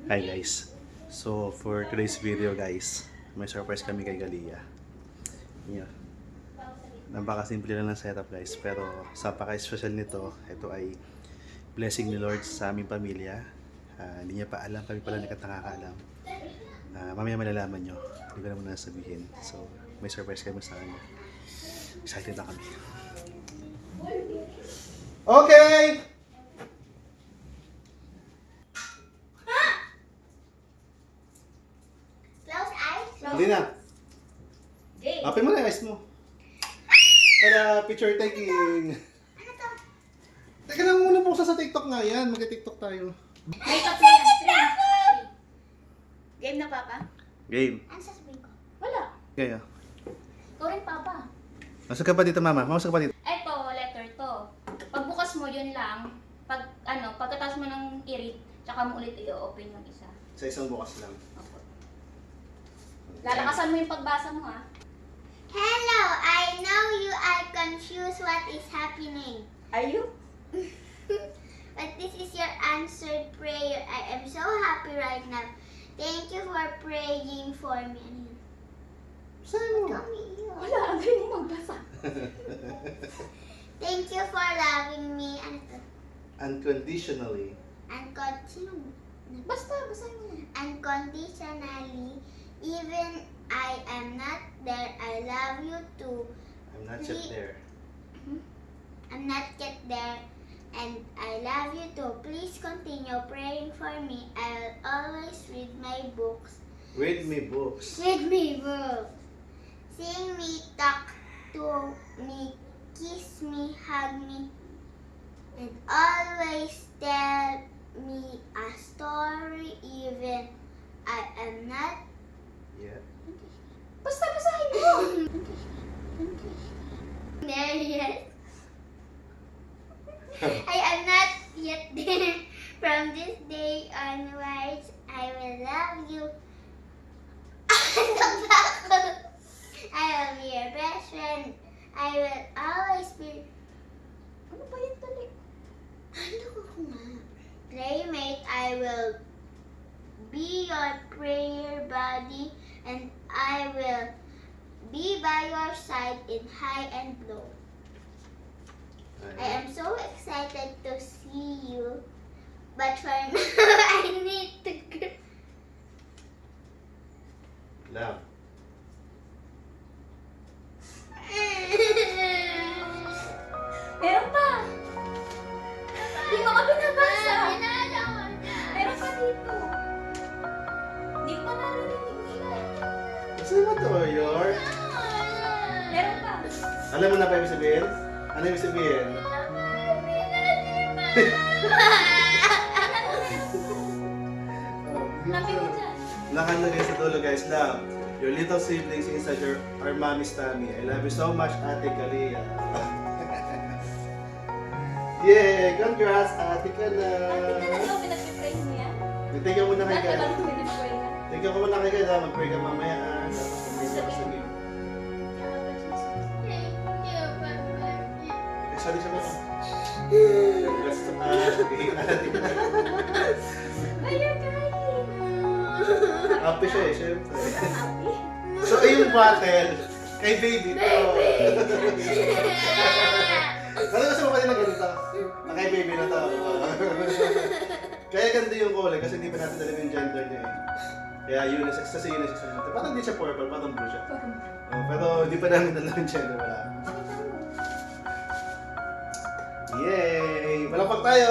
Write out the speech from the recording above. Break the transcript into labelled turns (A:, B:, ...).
A: Hi guys. So for today's video guys, may surprise kami kay Galia. Yeah. Napakasimple lang ng setup guys, pero sa paka-special nito, ito ay blessing ni Lord sa aming pamilya. Hindi niya pa alam, kami pala nakakaalam. Mamaya malalaman nyo, hindi ko na muna sabihin. So may surprise kami sa kanya. Excited na kami. Okay! Hindi na. Open mo na yung eyes mo. Tada, picture taking.
B: Ano to?
A: Teka lang muna buksan sa TikTok nga yan. Mag-TikTok tayo.
B: May tatlo yan. Game na, Papa?
A: Game.
B: Ano sasabihin ko? Wala.
A: Kaya.
B: Ikaw rin, Papa.
A: Masag ka pa dito, Mama. Masag ka pa dito.
B: Eto, letter to. Pagbukas mo, yun lang. Pagkatapos mo ng i-read, tsaka mo ulit i-open yung isa.
A: Sa isang bukas lang.
B: Opo. Lalakasan mo yung pagbasa mo, ha?
C: Hello, I know you are confused what is happening.
B: Are you?
C: But this is your answered prayer. I am so happy right now. Thank you for praying for me.
A: Saan mo?
B: Wala, ang galing mo magbasa.
C: Thank you for loving me. Ano to?
A: Unconditionally.
B: Basta, basahin mo na.
C: Unconditionally. Even I am not there, I love you too.
A: I'm not yet there.
C: I'm not yet there, and I love you too. Please continue praying for me. I'll always read my books.
A: Read me books.
C: Read me books. Sing me, talk to me, kiss me, hug me, and always tell me a story even I am not
A: Yeah.
B: Basta, basahin mo.
C: there yet. I am not yet there. From this day onwards, I will love you. I will be your best friend. I will always be.
B: Ano ba yan, tali?
C: Ano ko nga? Playmate, I will be your prayer buddy, and I will be by your side in high and low. I am so excited to see you, but for now, I need to go.
A: Love.
B: Meron pa. Hindi mo ka binabasa. Meron pa dito. Hindi pa narinig nila.
A: Saan mo to, Yor?
B: Meron pa.
A: Alam mo na pa ibig sabihin? Ano ibig sabihin?
B: Lapit mo dyan.
A: Nakalagay sa dulo guys, love. Your little siblings inside our mommy's tummy. I love you so much, Ate Galia. Yay! Congrats, Ate ka na!
B: Ikaw, pinag-pray mo yan?
A: Thank you muna kay
B: Bakit
A: God.
B: ba pinag-pray na?
A: Thank you muna kay God. Mag-pray ka mamaya. Tapos mag-pray Sabi siya ba? Congrats to Ate.
B: Ay, you're crying.
A: Happy siya eh, syempre.
B: Happy?
A: So, yung bottle, kay baby to. Ano gusto mo pa din na ganito? Na kay baby na to. Kaya ganda yung kulay kasi hindi pa natin alam yung gender niya eh. Kaya unisex, kasi unisex na natin. Parang hindi siya purple, parang blue siya. Pero hindi pa namin alam yung gender, wala. Yay! Malapag tayo!